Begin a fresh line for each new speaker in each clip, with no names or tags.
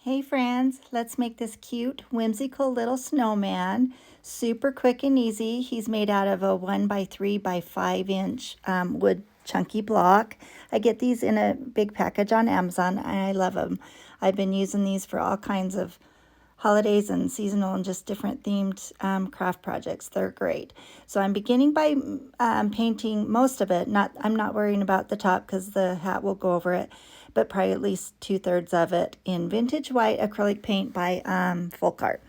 Hey friends, let's make this cute, whimsical little snowman. Super quick and easy. He's made out of a 1 by 3 by 5 inch wood chunky block. I get these in a big package on Amazon and I love them. I've been using these for all kinds of holidays and seasonal and just different themed craft projects. They're great. So I'm beginning by painting most of it. I'm not worrying about the top because the hat will go over it, but probably at least 2/3 of it in vintage white acrylic paint by Folk Art.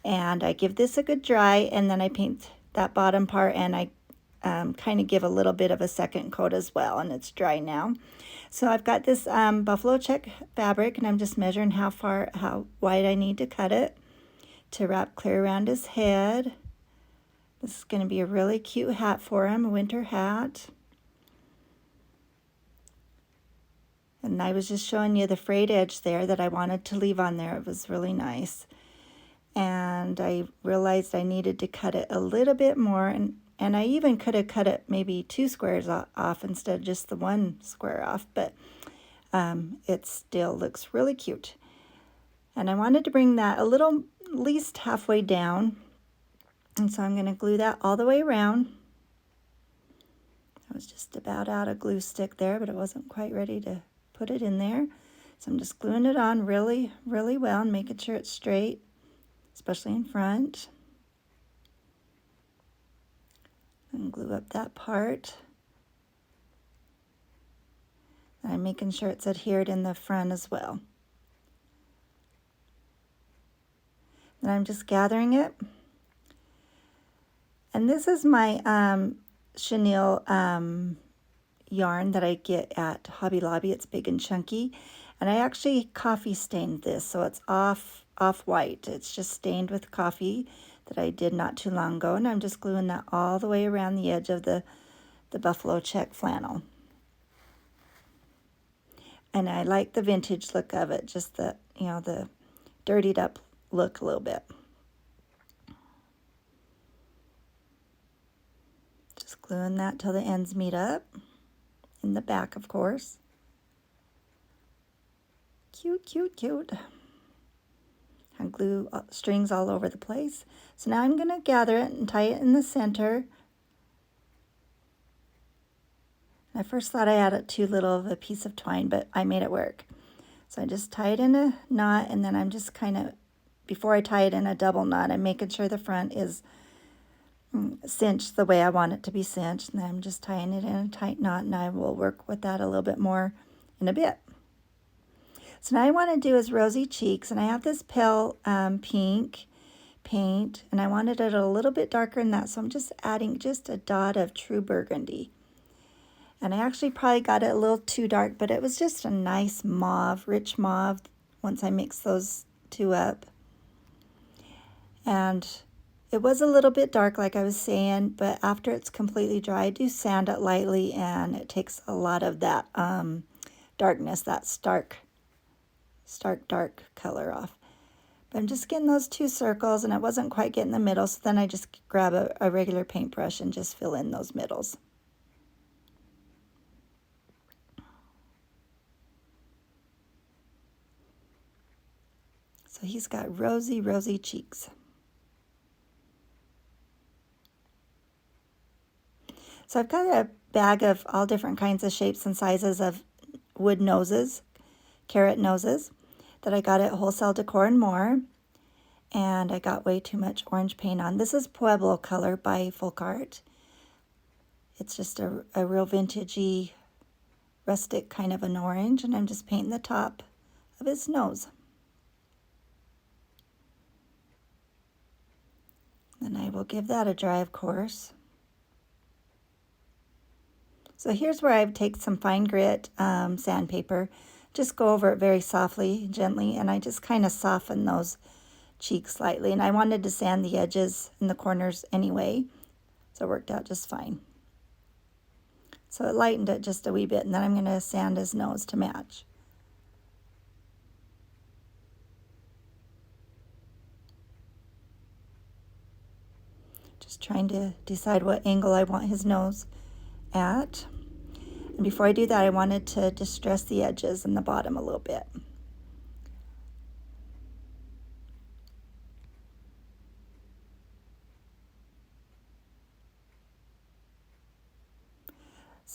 And I give this a good dry, and then I paint that bottom part, and I kind of give a little bit of a second coat as well, and it's dry now. So I've got this buffalo check fabric, and I'm just measuring how wide I need to cut it to wrap clear around his head. This is going to be a really cute hat for him, a winter hat. And I was just showing you the frayed edge there that I wanted to leave on there. It was really nice. And I realized I needed to cut it a little bit more, and I even could have cut it maybe 2 squares off instead of just the 1 square off, but it still looks really cute. And I wanted to bring that a little, at least halfway down, and so I'm going to glue that all the way around. I was just about out of glue stick there, but I wasn't quite ready to put it in there. So I'm just gluing it on really, really well and making sure it's straight, especially in front. And glue up that part. And I'm making sure it's adhered in the front as well. And I'm just gathering it. And this is my chenille yarn that I get at Hobby Lobby. It's big and chunky. And I actually coffee stained this, so it's off-white. It's just stained with coffee that I did not too long ago, and I'm just gluing that all the way around the edge of the buffalo check flannel. And I like the vintage look of it, just the dirtied up look a little bit. Just gluing that till the ends meet up, in the back of course. Cute, cute, cute. I glue strings all over the place. So now I'm going to gather it and tie it in the center. I first thought I had it too little of a piece of twine, but I made it work. So I just tie it in a knot, and then I'm just kind of, before I tie it in a double knot, I'm making sure the front is cinched the way I want it to be cinched. And then I'm just tying it in a tight knot, and I will work with that a little bit more in a bit. So now I want to do is rosy cheeks, and I have this pale pink paint, and I wanted it a little bit darker than that, so I'm just adding just a dot of true burgundy. And I actually probably got it a little too dark, but it was just a nice mauve, rich mauve once I mixed those two up. And it was a little bit dark, like I was saying, but after it's completely dry, I do sand it lightly, and it takes a lot of that darkness, that stark dark color off. But I'm just getting those 2 circles, and it wasn't quite getting the middle, so then I just grab a regular paintbrush and just fill in those middles. So he's got rosy, rosy cheeks. So I've got a bag of all different kinds of shapes and sizes of wood noses, carrot noses, that I got at Wholesale Decor and More. And I got way too much orange paint on. This is Pueblo color by Folk Art. It's just a real vintagey, rustic kind of an orange, and I'm just painting the top of his nose. And I will give that a dry, of course. So here's where I take some fine grit sandpaper, just go over it very softly, gently, and I just kind of soften those cheeks slightly. And I wanted to sand the edges and the corners anyway, so it worked out just fine. So it lightened it just a wee bit, and then I'm going to sand his nose to match. Just trying to decide what angle I want his nose at. And before I do that, I wanted to distress the edges and the bottom a little bit.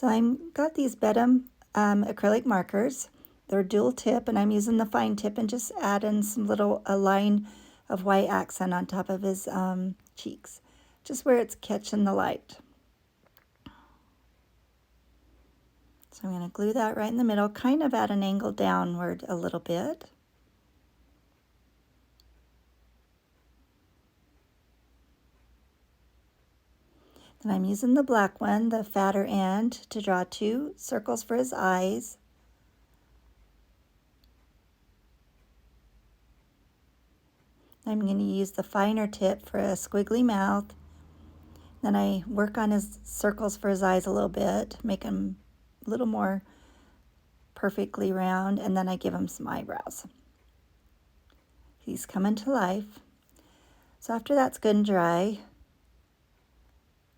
So I've got these Bedham acrylic markers. They're dual tip, and I'm using the fine tip and just adding some a line of white accent on top of his cheeks, just where it's catching the light. So I'm going to glue that right in the middle, kind of at an angle downward a little bit. Then I'm using the black one, the fatter end, to draw 2 circles for his eyes. I'm going to use the finer tip for a squiggly mouth. Then I work on his circles for his eyes a little bit, make them a little more perfectly round, and then I give him some eyebrows. He's coming to life. So after that's good and dry,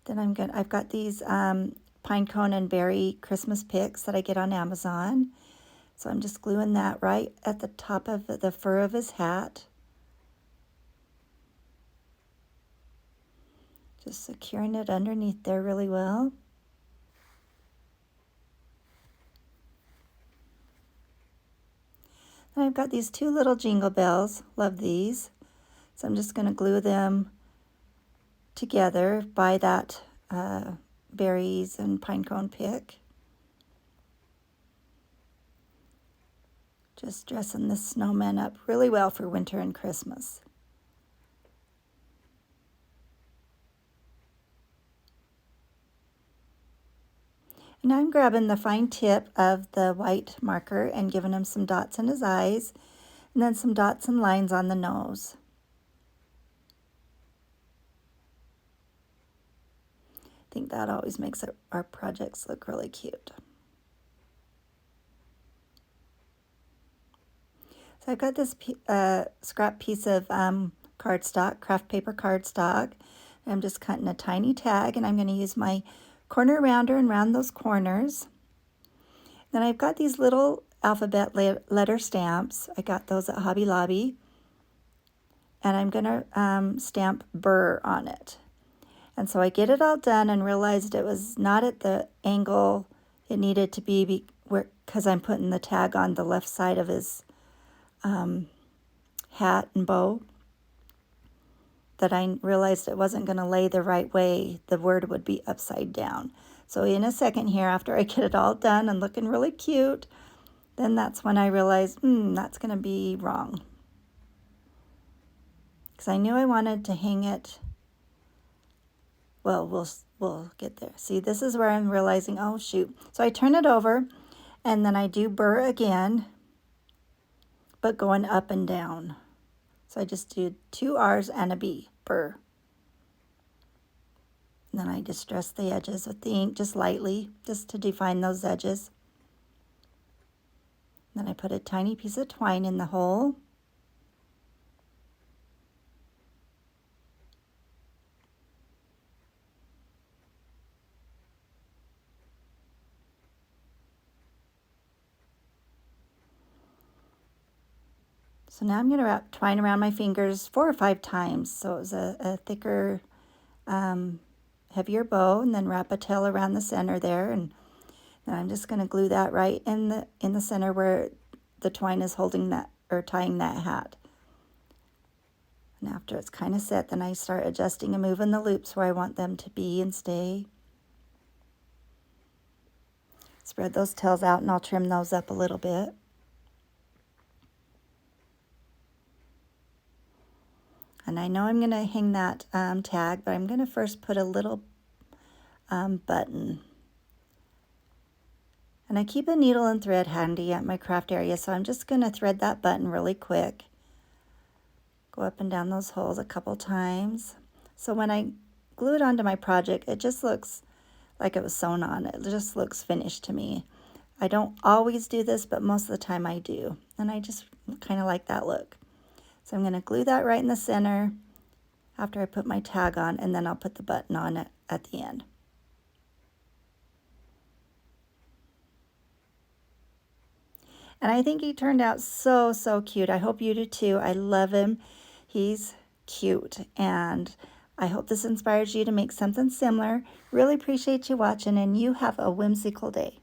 then I've got these pine cone and berry Christmas picks that I get on Amazon. So I'm just gluing that right at the top of the fur of his hat. Just securing it underneath there really well. And I've got these 2 little jingle bells. Love these. So I'm just going to glue them together by that berries and pinecone pick. Just dressing this snowman up really well for winter and Christmas. And I'm grabbing the fine tip of the white marker and giving him some dots in his eyes, and then some dots and lines on the nose. I think that always makes our projects look really cute. So I've got this scrap piece of cardstock, craft paper cardstock. I'm just cutting a tiny tag, and I'm going to use my corner rounder and round those corners. Then I've got these little alphabet letter stamps. I got those at Hobby Lobby. And I'm going to stamp burr on it. And so I get it all done and realized it was not at the angle it needed to be because I'm putting the tag on the left side of his hat and bow, that I realized it wasn't going to lay the right way. The word would be upside down. So in a second here, after I get it all done and looking really cute, then that's when I realized, that's going to be wrong. Because I knew I wanted to hang it. Well, we'll get there. See, this is where I'm realizing, oh shoot. So I turn it over, and then I do burr again, but going up and down. So I just do 2 R's and a B, burr. And then I distress the edges with the ink just lightly, just to define those edges. Then I put a tiny piece of twine in the hole. So now I'm going to wrap twine around my fingers 4 or 5 times. So it was a thicker, heavier bow, and then wrap a tail around the center there, and then I'm just going to glue that right in the center where the twine is holding that or tying that hat. And after it's kind of set, then I start adjusting and moving the loops where I want them to be and stay. Spread those tails out, and I'll trim those up a little bit. And I know I'm going to hang that tag, but I'm going to first put a little button. And I keep a needle and thread handy at my craft area, so I'm just going to thread that button really quick. Go up and down those holes a couple times. So when I glue it onto my project, it just looks like it was sewn on. It just looks finished to me. I don't always do this, but most of the time I do. And I just kind of like that look. So I'm going to glue that right in the center after I put my tag on, and then I'll put the button on it at the end. And I think he turned out so, so cute. I hope you do too. I love him. He's cute, and I hope this inspires you to make something similar. Really appreciate you watching, and you have a whimsical day.